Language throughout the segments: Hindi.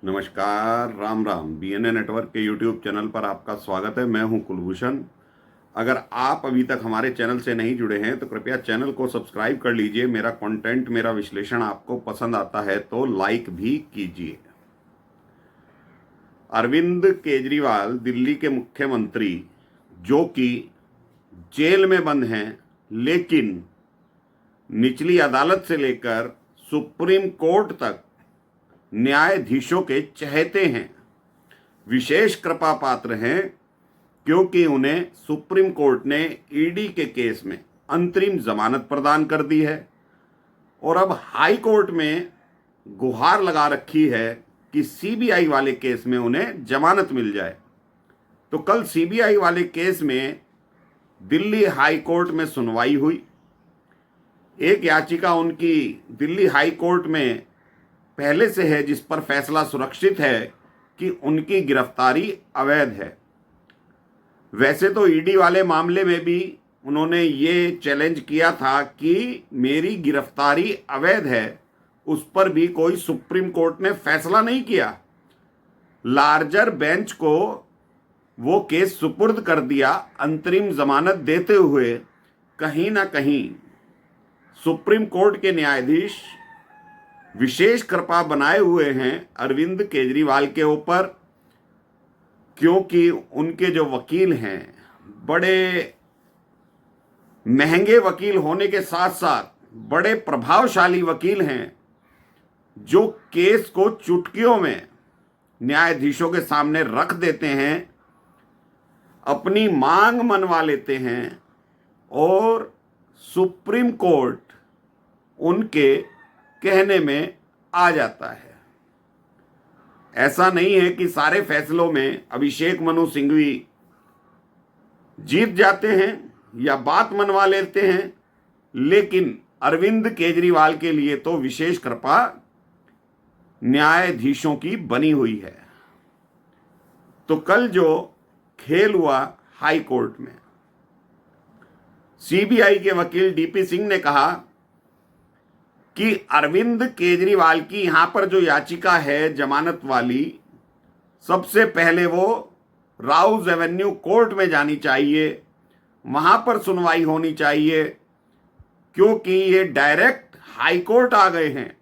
नमस्कार, राम राम। बीएनए नेटवर्क के यूट्यूब चैनल पर आपका स्वागत है। मैं हूं कुलभूषण। अगर आप अभी तक हमारे चैनल से नहीं जुड़े हैं तो कृपया चैनल को सब्सक्राइब कर लीजिए। मेरा कंटेंट, मेरा विश्लेषण आपको पसंद आता है तो लाइक भी कीजिए। अरविंद केजरीवाल दिल्ली के मुख्यमंत्री, जो कि जेल में बंद हैं, लेकिन निचली अदालत से लेकर सुप्रीम कोर्ट तक न्यायाधीशों के चहेते हैं, विशेष कृपा पात्र हैं, क्योंकि उन्हें सुप्रीम कोर्ट ने ईडी के केस में अंतरिम जमानत प्रदान कर दी है और अब हाई कोर्ट में गुहार लगा रखी है कि सीबीआई वाले केस में उन्हें जमानत मिल जाए। तो कल सीबीआई वाले केस में दिल्ली हाई कोर्ट में सुनवाई हुई। एक याचिका उनकी दिल्ली हाई कोर्ट में पहले से है, जिस पर फैसला सुरक्षित है कि उनकी गिरफ्तारी अवैध है। वैसे तो ईडी वाले मामले में भी उन्होंने ये चैलेंज किया था कि मेरी गिरफ्तारी अवैध है, उस पर भी कोई सुप्रीम कोर्ट ने फैसला नहीं किया। लार्जर बेंच को वो केस सुपुर्द कर दिया अंतरिम जमानत देते हुए। कहीं ना कहीं सुप्रीम कोर्ट के न्यायाधीश विशेष कृपा बनाए हुए हैं अरविंद केजरीवाल के ऊपर, क्योंकि उनके जो वकील हैं बड़े महंगे वकील होने के साथ साथ बड़े प्रभावशाली वकील हैं, जो केस को चुटकियों में न्यायाधीशों के सामने रख देते हैं, अपनी मांग मनवा लेते हैं और सुप्रीम कोर्ट उनके कहने में आ जाता है। ऐसा नहीं है कि सारे फैसलों में अभिषेक मनु सिंघवी जीत जाते हैं या बात मनवा लेते हैं, लेकिन अरविंद केजरीवाल के लिए तो विशेष कृपा न्यायाधीशों की बनी हुई है। तो कल जो खेल हुआ हाई कोर्ट में, सीबीआई के वकील डीपी सिंह ने कहा कि अरविंद केजरीवाल की यहां पर जो याचिका है जमानत वाली, सबसे पहले वो राउज एवेन्यू कोर्ट में जानी चाहिए, वहां पर सुनवाई होनी चाहिए, क्योंकि ये डायरेक्ट हाई कोर्ट आ गए हैं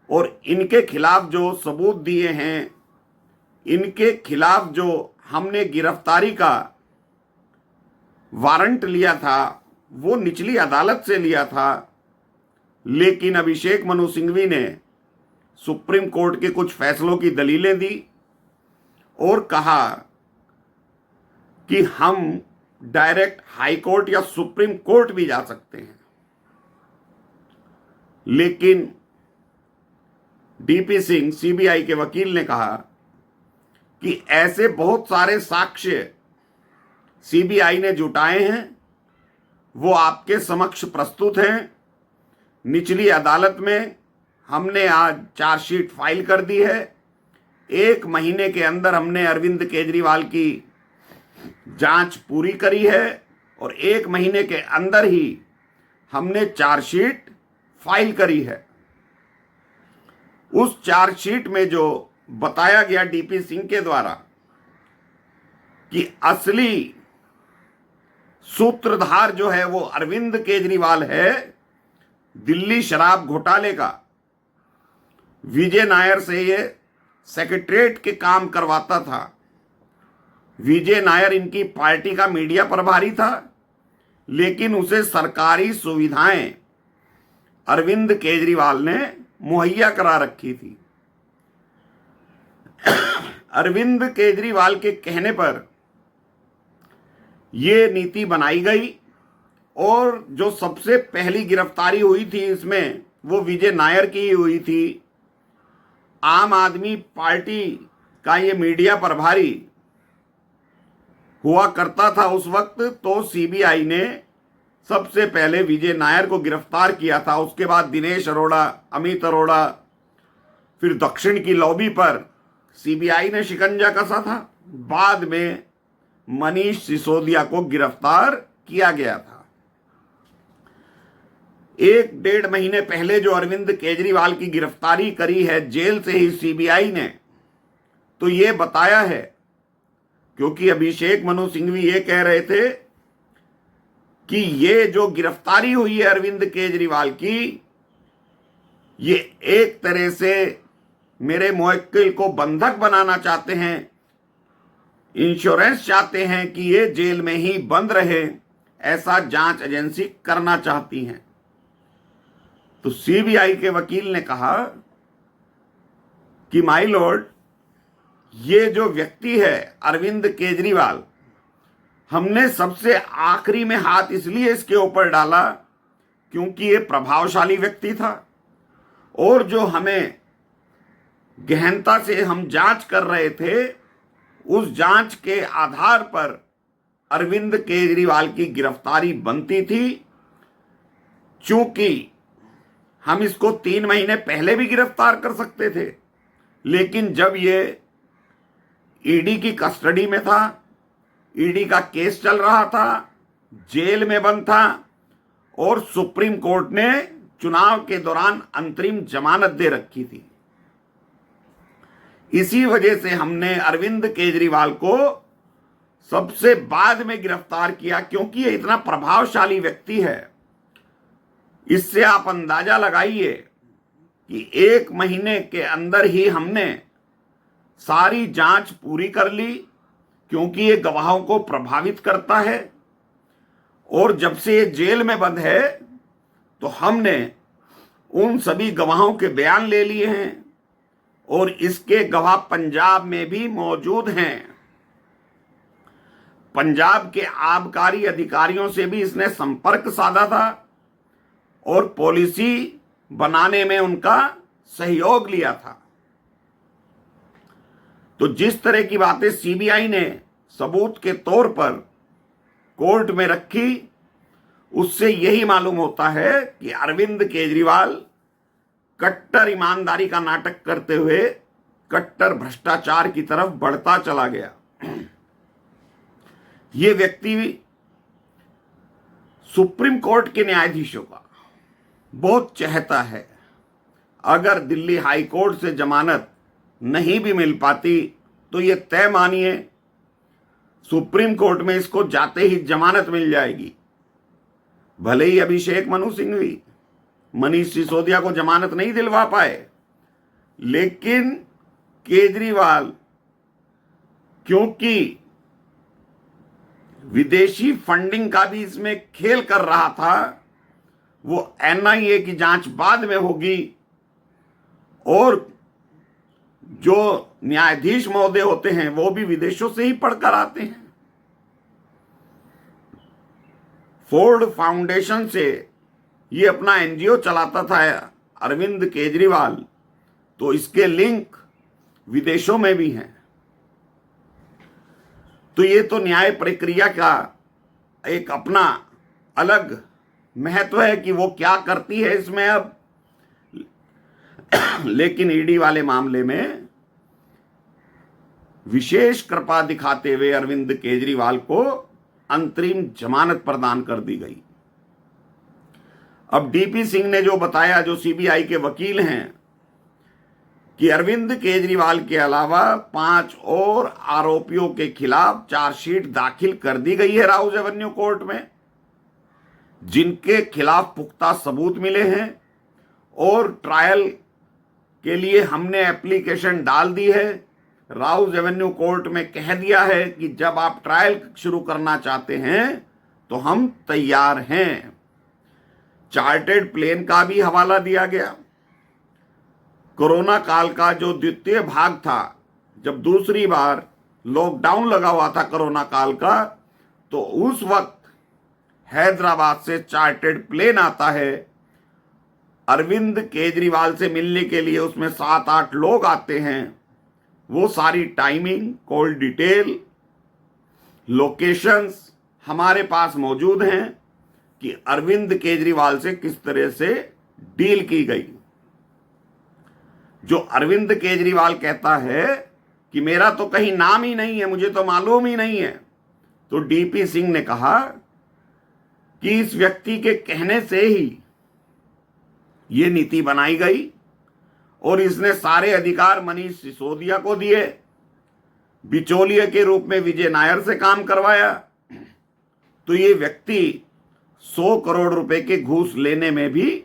और इनके खिलाफ जो सबूत दिए हैं, इनके खिलाफ जो हमने गिरफ्तारी का वारंट लिया था वो निचली अदालत से लिया था। लेकिन अभिषेक मनु सिंघवी ने सुप्रीम कोर्ट के कुछ फैसलों की दलीलें दी और कहा कि हम डायरेक्ट हाई कोर्ट या सुप्रीम कोर्ट भी जा सकते हैं। लेकिन डीपी सिंह, सीबीआई के वकील, ने कहा कि ऐसे बहुत सारे साक्ष्य सीबीआई ने जुटाए हैं, वो आपके समक्ष प्रस्तुत हैं। निचली अदालत में हमने आज चार्जशीट फाइल कर दी है। 1 महीने के अंदर हमने अरविंद केजरीवाल की जांच पूरी करी है और 1 महीने के अंदर ही हमने चार्जशीट फाइल करी है। उस चार्जशीट में जो बताया गया डीपी सिंह के द्वारा कि असली सूत्रधार जो है वो अरविंद केजरीवाल है, दिल्ली शराब घोटाले का। विजय नायर से ये सेक्रेटरीट के काम करवाता था। विजय नायर इनकी पार्टी का मीडिया प्रभारी था, लेकिन उसे सरकारी सुविधाएं अरविंद केजरीवाल ने मुहैया करा रखी थी। अरविंद केजरीवाल के कहने पर ये नीति बनाई गई और जो सबसे पहली गिरफ्तारी हुई थी इसमें, वो विजय नायर की हुई थी। आम आदमी पार्टी का ये मीडिया प्रभारी हुआ करता था उस वक्त। तो सीबीआई ने सबसे पहले विजय नायर को गिरफ्तार किया था, उसके बाद दिनेश अरोड़ा, अमित अरोड़ा, फिर दक्षिण की लॉबी पर सीबीआई ने शिकंजा कसा था। बाद में मनीष सिसोदिया को गिरफ्तार किया गया था। एक डेढ़ महीने पहले जो अरविंद केजरीवाल की गिरफ्तारी करी है जेल से ही सीबीआई ने, तो ये बताया है, क्योंकि अभिषेक मनु सिंघवी ये कह रहे थे कि ये जो गिरफ्तारी हुई है अरविंद केजरीवाल की, ये एक तरह से मेरे मुवक्किल को बंधक बनाना चाहते हैं, इंश्योरेंस चाहते हैं कि ये जेल में ही बंद रहे, ऐसा जांच एजेंसी करना चाहती हैं। तो सीबीआई के वकील ने कहा कि माय लॉर्ड, ये जो व्यक्ति है अरविंद केजरीवाल, हमने सबसे आखिरी में हाथ इसलिए इसके ऊपर डाला क्योंकि ये प्रभावशाली व्यक्ति था, और जो हमें गहनता से हम जांच कर रहे थे, उस जांच के आधार पर अरविंद केजरीवाल की गिरफ्तारी बनती थी। चूंकि हम इसको 3 महीने पहले भी गिरफ्तार कर सकते थे, लेकिन जब ये ईडी की कस्टडी में था, ईडी का केस चल रहा था, जेल में बंद था, और सुप्रीम कोर्ट ने चुनाव के दौरान अंतरिम जमानत दे रखी थी, इसी वजह से हमने अरविंद केजरीवाल को सबसे बाद में गिरफ्तार किया, क्योंकि ये इतना प्रभावशाली व्यक्ति है। इससे आप अंदाजा लगाइए कि 1 महीने के अंदर ही हमने सारी जांच पूरी कर ली, क्योंकि ये गवाहों को प्रभावित करता है, और जब से ये जेल में बंद है तो हमने उन सभी गवाहों के बयान ले लिए हैं, और इसके गवाह पंजाब में भी मौजूद हैं। पंजाब के आबकारी अधिकारियों से भी इसने संपर्क साधा था और पॉलिसी बनाने में उनका सहयोग लिया था। तो जिस तरह की बातें सीबीआई ने सबूत के तौर पर कोर्ट में रखी, उससे यही मालूम होता है कि अरविंद केजरीवाल कट्टर ईमानदारी का नाटक करते हुए कट्टर भ्रष्टाचार की तरफ बढ़ता चला गया। ये व्यक्ति सुप्रीम कोर्ट के न्यायाधीशों का बहुत चाहता है। अगर दिल्ली हाई कोर्ट से जमानत नहीं भी मिल पाती तो ये तय मानिए सुप्रीम कोर्ट में इसको जाते ही जमानत मिल जाएगी। भले ही अभिषेक मनु सिंघवी मनीष सिसोदिया को जमानत नहीं दिलवा पाए, लेकिन केजरीवाल क्योंकि विदेशी फंडिंग का भी इसमें खेल कर रहा था, वो एनआईए की जांच बाद में होगी, और जो न्यायाधीश महोदय होते हैं वो भी विदेशों से ही पढ़कर आते हैं। फोर्ड फाउंडेशन से ये अपना एनजीओ चलाता था अरविंद केजरीवाल, तो इसके लिंक विदेशों में भी हैं। तो ये तो न्याय प्रक्रिया का एक अपना अलग महत्व है कि वो क्या करती है इसमें अब। लेकिन ईडी वाले मामले में विशेष कृपा दिखाते हुए अरविंद केजरीवाल को अंतरिम जमानत प्रदान कर दी गई। अब डीपी सिंह ने जो बताया, जो सीबीआई के वकील हैं, कि अरविंद केजरीवाल के अलावा 5 और आरोपियों के खिलाफ चार्जशीट दाखिल कर दी गई है राउज एवेन्यू कोर्ट में, जिनके खिलाफ पुख्ता सबूत मिले हैं, और ट्रायल के लिए हमने एप्लीकेशन डाल दी है। राउज एवेन्यू कोर्ट में कह दिया है कि जब आप ट्रायल शुरू करना चाहते हैं तो हम तैयार हैं। चार्टर्ड प्लेन का भी हवाला दिया गया। कोरोना काल का जो द्वितीय भाग था, जब दूसरी बार लॉकडाउन लगा हुआ था कोरोना काल का, तो उस वक्त हैदराबाद से चार्टर्ड प्लेन आता है अरविंद केजरीवाल से मिलने के लिए। उसमें 7-8 लोग आते हैं। वो सारी टाइमिंग, कॉल डिटेल, लोकेशंस हमारे पास मौजूद हैं कि अरविंद केजरीवाल से किस तरह से डील की गई। जो अरविंद केजरीवाल कहता है कि मेरा तो कहीं नाम ही नहीं है, मुझे तो मालूम ही नहीं है, तो डीपी सिंह ने कहा कि इस व्यक्ति के कहने से ही ये नीति बनाई गई और इसने सारे अधिकार मनीष सिसोदिया को दिए। बिचौलिए के रूप में विजय नायर से काम करवाया। तो ये व्यक्ति 100 करोड़ रुपए के घूस लेने में भी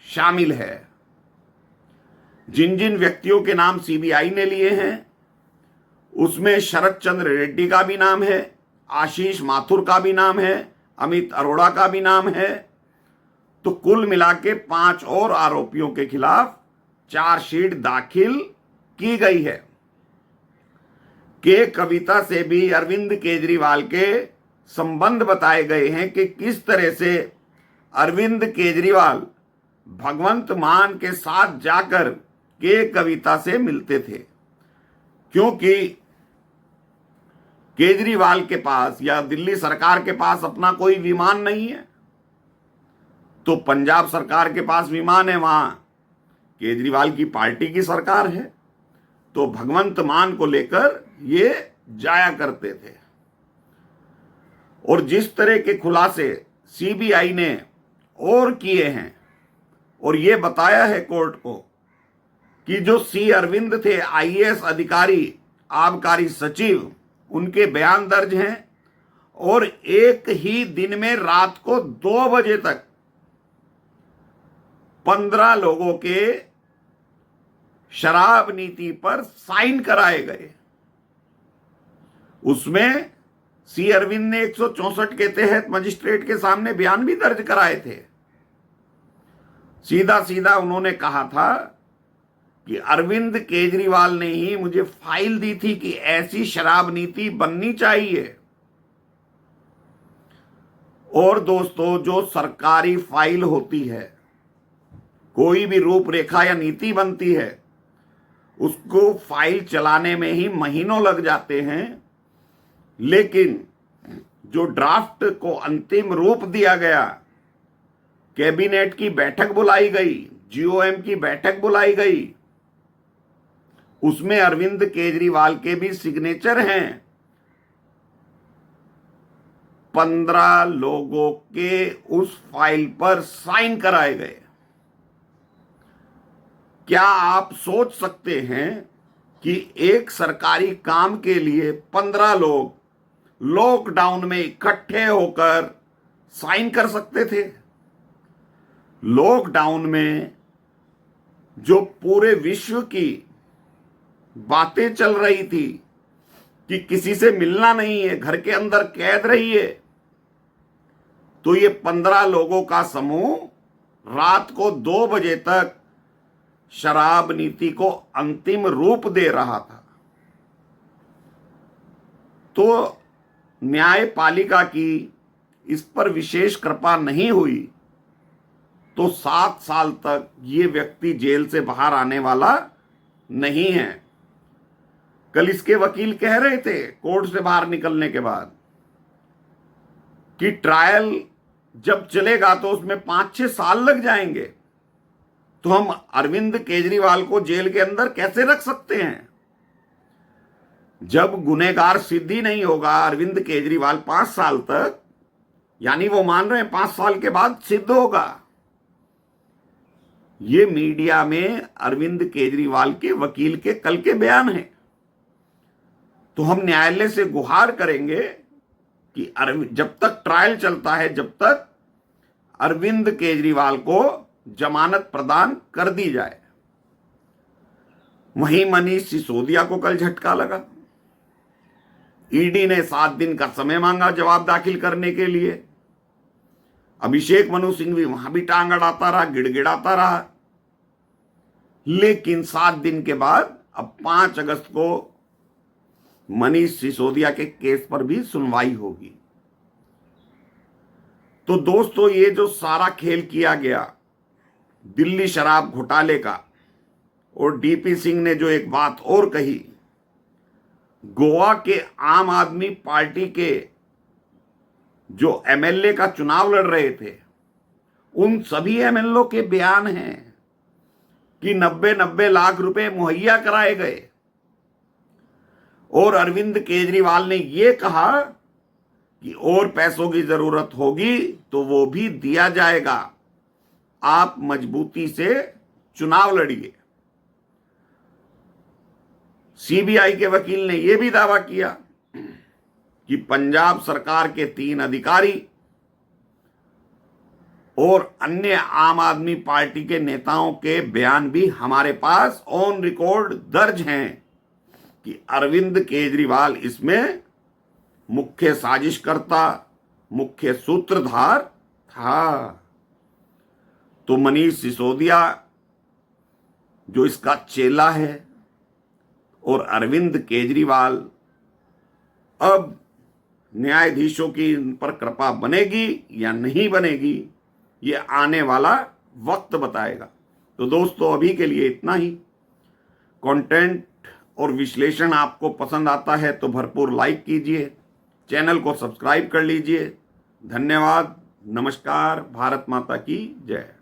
शामिल है। जिन जिन व्यक्तियों के नाम सीबीआई ने लिए हैं उसमें शरद चंद्र रेड्डी का भी नाम है, आशीष माथुर का भी नाम है, अमित अरोड़ा का भी नाम है। तो कुल मिला के 5 और आरोपियों के खिलाफ चार्जशीट दाखिल की गई है। के कविता से भी अरविंद केजरीवाल के संबंध बताए गए हैं कि किस तरह से अरविंद केजरीवाल भगवंत मान के साथ जाकर के कविता से मिलते थे, क्योंकि केजरीवाल के पास या दिल्ली सरकार के पास अपना कोई विमान नहीं है। तो पंजाब सरकार के पास विमान है, वहां केजरीवाल की पार्टी की सरकार है। तो भगवंत मान को लेकर ये जाया करते थे। और जिस तरह के खुलासे सीबीआई ने और किए हैं और ये बताया है कोर्ट को कि जो सी अरविंद थे आईएएस अधिकारी, आबकारी सचिव, उनके बयान दर्ज हैं और एक ही दिन में रात को 2 बजे तक 15 लोगों के शराब नीति पर साइन कराए गए। उसमें सी अरविंद ने 164 के तहत मजिस्ट्रेट के सामने बयान भी दर्ज कराए थे। सीधा सीधा उन्होंने कहा था कि अरविंद केजरीवाल ने ही मुझे फाइल दी थी कि ऐसी शराब नीति बननी चाहिए। और दोस्तों, जो सरकारी फाइल होती है, कोई भी रूपरेखा या नीति बनती है, उसको फाइल चलाने में ही महीनों लग जाते हैं। लेकिन जो ड्राफ्ट को अंतिम रूप दिया गया, कैबिनेट की बैठक बुलाई गई, जीओएम की बैठक बुलाई गई, उसमें अरविंद केजरीवाल के भी सिग्नेचर हैं। 15 लोगों के उस फाइल पर साइन कराए गए। क्या आप सोच सकते हैं कि एक सरकारी काम के लिए 15 लोग लॉकडाउन में इकट्ठे होकर साइन कर सकते थे? लॉकडाउन में जो पूरे विश्व की बातें चल रही थी कि किसी से मिलना नहीं है, घर के अंदर कैद रहिए, तो ये 15 लोगों का समूह रात को 2 बजे तक शराब नीति को अंतिम रूप दे रहा था। तो न्यायपालिका की इस पर विशेष कृपा नहीं हुई तो 7 साल तक ये व्यक्ति जेल से बाहर आने वाला नहीं है। कल इसके वकील कह रहे थे कोर्ट से बाहर निकलने के बाद कि ट्रायल जब चलेगा तो उसमें 5-6 साल लग जाएंगे। तो हम अरविंद केजरीवाल को जेल के अंदर कैसे रख सकते हैं? जब गुनहगार सिद्ध ही नहीं होगा अरविंद केजरीवाल 5 साल तक, यानी वो मान रहे हैं 5 साल के बाद सिद्ध होगा। ये मीडिया में अरविंद केजरीवाल के वकील के कल के बयान हैं। तो हम न्यायालय से गुहार करेंगे कि जब तक ट्रायल चलता है, जब तक अरविंद केजरीवाल को जमानत प्रदान कर दी जाए। वहीं मनीष सिसोदिया को कल झटका लगा। ईडी ने 7 दिन का समय मांगा जवाब दाखिल करने के लिए। अभिषेक मनु सिंह भी वहां भी टांग अड़ाता रहा, गिड़गिड़ाता रहा। लेकिन 7 दिन के बाद अब 5 अगस्त को मनीष सिसोदिया के केस पर भी सुनवाई होगी। तो दोस्तों, ये जो सारा खेल किया गया दिल्ली शराब घोटाले का, और डीपी सिंह ने जो एक बात और कही, गोवा के आम आदमी पार्टी के जो एमएलए का चुनाव लड़ रहे थे, उन सभी एमएलए के बयान हैं कि 90-90 लाख रुपए मुहैया कराए गए। और अरविंद केजरीवाल ने यह कहा कि और पैसों की जरूरत होगी तो वो भी दिया जाएगा। आप मजबूती से चुनाव लड़िए। सीबीआई के वकील ने यह भी दावा किया कि पंजाब सरकार के 3 अधिकारी और अन्य आम आदमी पार्टी के नेताओं के बयान भी हमारे पास ऑन रिकॉर्ड दर्ज हैं कि अरविंद केजरीवाल इसमें मुख्य साजिशकर्ता, मुख्य सूत्रधार था। तो मनीष सिसोदिया जो इसका चेला है और अरविंद केजरीवाल, अब न्यायाधीशों की इन पर कृपा बनेगी या नहीं बनेगी, ये आने वाला वक्त बताएगा। तो दोस्तों अभी के लिए इतना ही। कंटेंट और विश्लेषण आपको पसंद आता है तो भरपूर लाइक कीजिए, चैनल को सब्सक्राइब कर लीजिए। धन्यवाद। नमस्कार। भारत माता की जय।